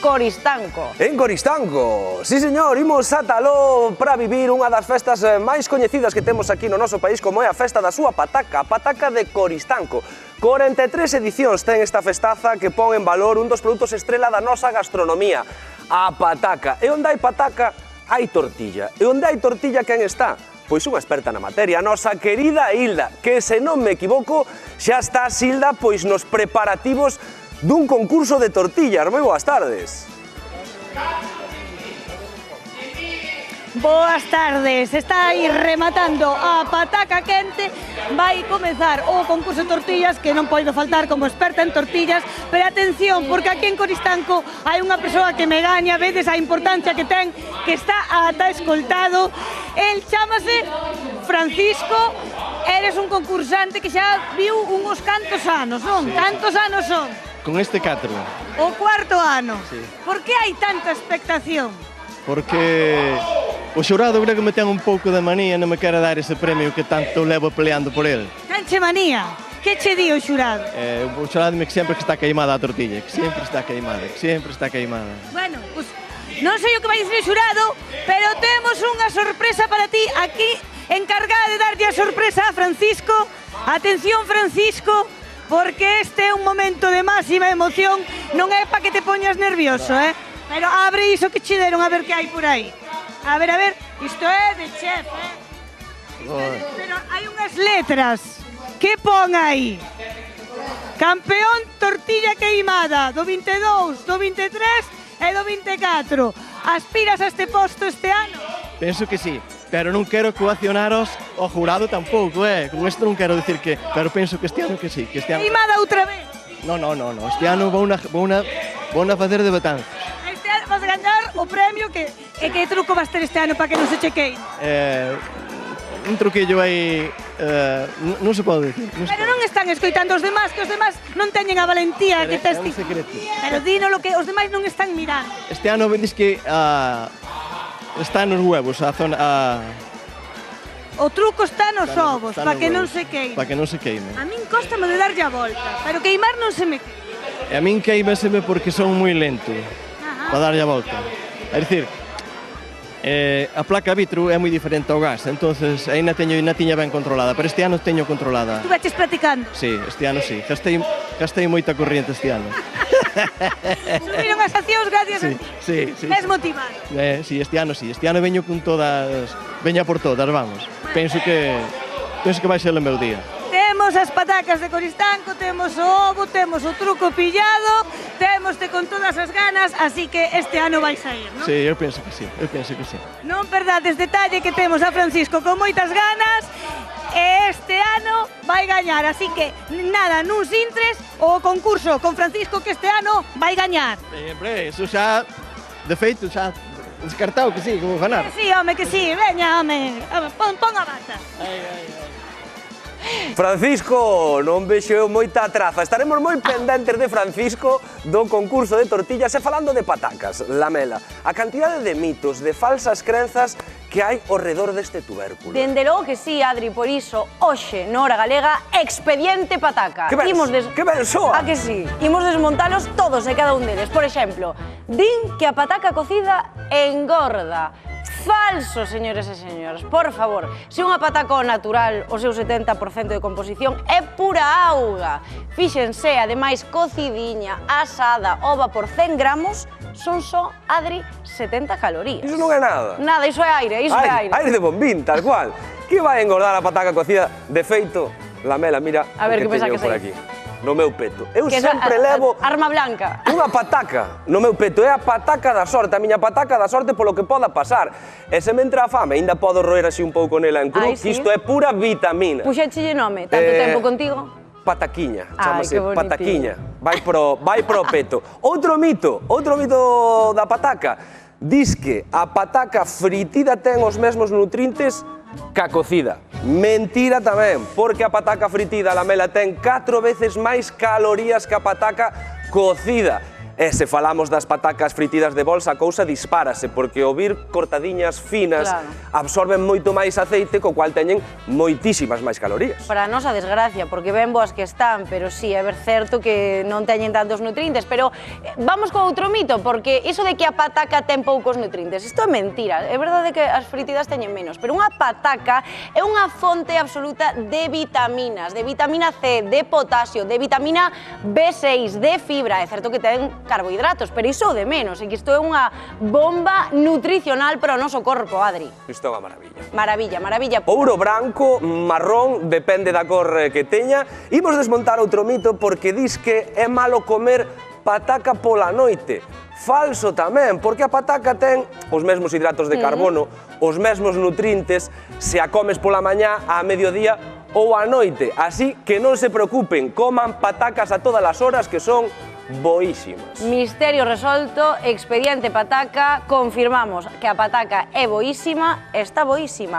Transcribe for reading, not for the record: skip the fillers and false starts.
Coristanco. En Coristanco, sí señor, imos ata aló para vivir unha das festas máis coñecidas que temos aquí no noso país, como é a festa da súa pataca, a pataca de Coristanco. 43 edicións ten esta festaza que pon en valor un dos produtos estrela da nosa gastronomía, a pataca. E onde hai pataca, hai tortilla. E onde hai tortilla, quen está? Pois unha experta na materia, a nosa querida Hilda, que se non me equivoco, xa está Hilda pois nos preparativos dun concurso de tortillas. Moi boas tardes. Boas tardes, está aí rematando a pataca quente. Vai comezar o concurso de tortillas, que non podo faltar como experta en tortillas, pero atención, porque aquí en Coristanco hai unha persoa que me gaña, vedes a importancia que ten, que está ata escoltado. El chámase Francisco, eres un concursante que xa viu uns cantos anos, non? Cantos anos son? Con este 4. O cuarto ano. Sí. Por que hai tanta expectación? Porque o xurado creo que me ten un pouco de manía, non me quere dar ese premio que tanto levo peleando por el. Tanche manía? Que che di o xurado? O xurado me que sempre que está queimada a tortilla, que sempre está queimada, que sempre está queimada. Bueno, pues non sei o que vai dicir o xurado, pero temos unha sorpresa para ti aquí, encargada de darlle a sorpresa a Francisco. Atención, Francisco, porque este é un momento de máxima emoción, non é para que te poñas nervioso, Pero abre iso que che deron a ver que hai por aí. A ver, isto é de chef, Pero hai unhas letras. Que pon aí? Campeón tortilla queimada do 22, do 23 e do 24. Aspiras a este posto este ano? Penso que sí, pero non quero coaccionaros ao jurado tampouco, Con isto non quero dicir que, pero penso que este ano que sí, que este ano... Queimada outra vez? No, este ano vou na facer de Betanzos. Este ano vas a gañar o premio que truco vas ter este ano para que non se chequein? Un truquillo aí, non se pode dicir. Pero non están escoitando os demás, que os demás non teñen a valentía que tes ti. É un secreto. Pero dino lo que os demais non están mirando. Este ano vendes que está nos huevos, a zona... O truco está nos ovos, para que non se queime. Para que non se queime. A min cóstame de darlle a volta, pero queimar non se me queima. E a min queimaseme porque son moi lento para darlle a volta. É dicir, a placa vitro é moi diferente ao gas, entonces aí na tiña ben controlada, pero este ano teño controlada. Tu veches practicando? Sí, este ano sí. Gastei moita corriente este ano. Subiron as accións gracias a ti. Sí. Ves motivado. Sí, este ano veño con todas, veña por todas, vamos. Penso que vai ser o meu día. Temos as patacas de Coristanco, temos o ovo, temos o truco pillado, temoste con todas as ganas, así que este ano vai sair, non? Sí, eu penso que sí. Non perdades detalle que temos a Francisco con moitas ganas e este ano vai gañar, así que nada, nuns intres o concurso con Francisco que este ano vai gañar. Sempre, eso xa, de feito, xa descartado que sí, como ganar. Que sí, home, que sí, veña, home, pon a bata. Francisco, non vexo eu moita traza. Estaremos moi pendentes de Francisco do concurso de tortillas e falando de patacas, Lamela. A cantidade de mitos, de falsas crenzas que hai ao redor deste tubérculo. Dende logo que sí, Adri, por iso, hoxe, na Hora Galega, Expediente Pataca. Que ben soa? A que sí? Imos desmontalos todos e cada un deles. Por exemplo, din que a pataca cocida engorda. Falso, señores e señoras, por favor. Se unha pataca ao natural, o seu 70% de composición é pura auga. Fíxense, ademais, cocidiña, asada, ova por 100 gramos, son só, Adri, 70 calorías. Iso non é nada. Nada, iso é aire, iso é aire. Aire de bombín, tal cual. Que vai engordar a pataca cocida? De feito, Lamela, mira a ver, o que teño por aquí. No meu peto. Eu sempre levo arma blanca. Unha pataca no meu peto, é a pataca da sorte, a miña pataca da sorte polo que poda pasar. E se me entra a fame, ainda podo roer así un pouco nela en cru, que isto é pura vitamina. Puxéchelle nome, tanto tempo contigo? Pataquiña, chamase pataquiña. Vai pro peto. Outro mito da pataca. Dis que a pataca fritida ten os mesmos nutrientes ca cocida. Mentira tamén, porque a pataca fritida, Lamela, ten 4 veces máis calorías que a pataca cocida. E se falamos das patacas fritidas de bolsa, a cousa dispárase, porque ao vir cortadiñas finas absorben moito máis aceite, co cual teñen moitísimas máis calorías. Para a nosa desgracia, porque ben boas que están, pero sí, é certo que non teñen tantos nutrientes, pero vamos co outro mito, porque iso de que a pataca ten poucos nutrientes, isto é mentira, é verdade que as fritidas teñen menos, pero unha pataca é unha fonte absoluta de vitaminas, de vitamina C, de potasio, de vitamina B6, de fibra, é certo que ten carbohidratos, pero iso de menos, e que isto é unha bomba nutricional para o noso corpo, Adri. Isto é unha maravilla. Maravilla, maravilla. Ouro branco, marrón, depende da cor que teña. Imos desmontar outro mito porque dis que é malo comer pataca pola noite. Falso tamén, porque a pataca ten os mesmos hidratos de carbono, os mesmos nutrientes, se a comes pola mañá, a mediodía ou a noite. Así que non se preocupen, coman patacas a todas as horas que son boísimas. Misterio resolto, expediente pataca, confirmamos que a pataca é boísima, está boísima.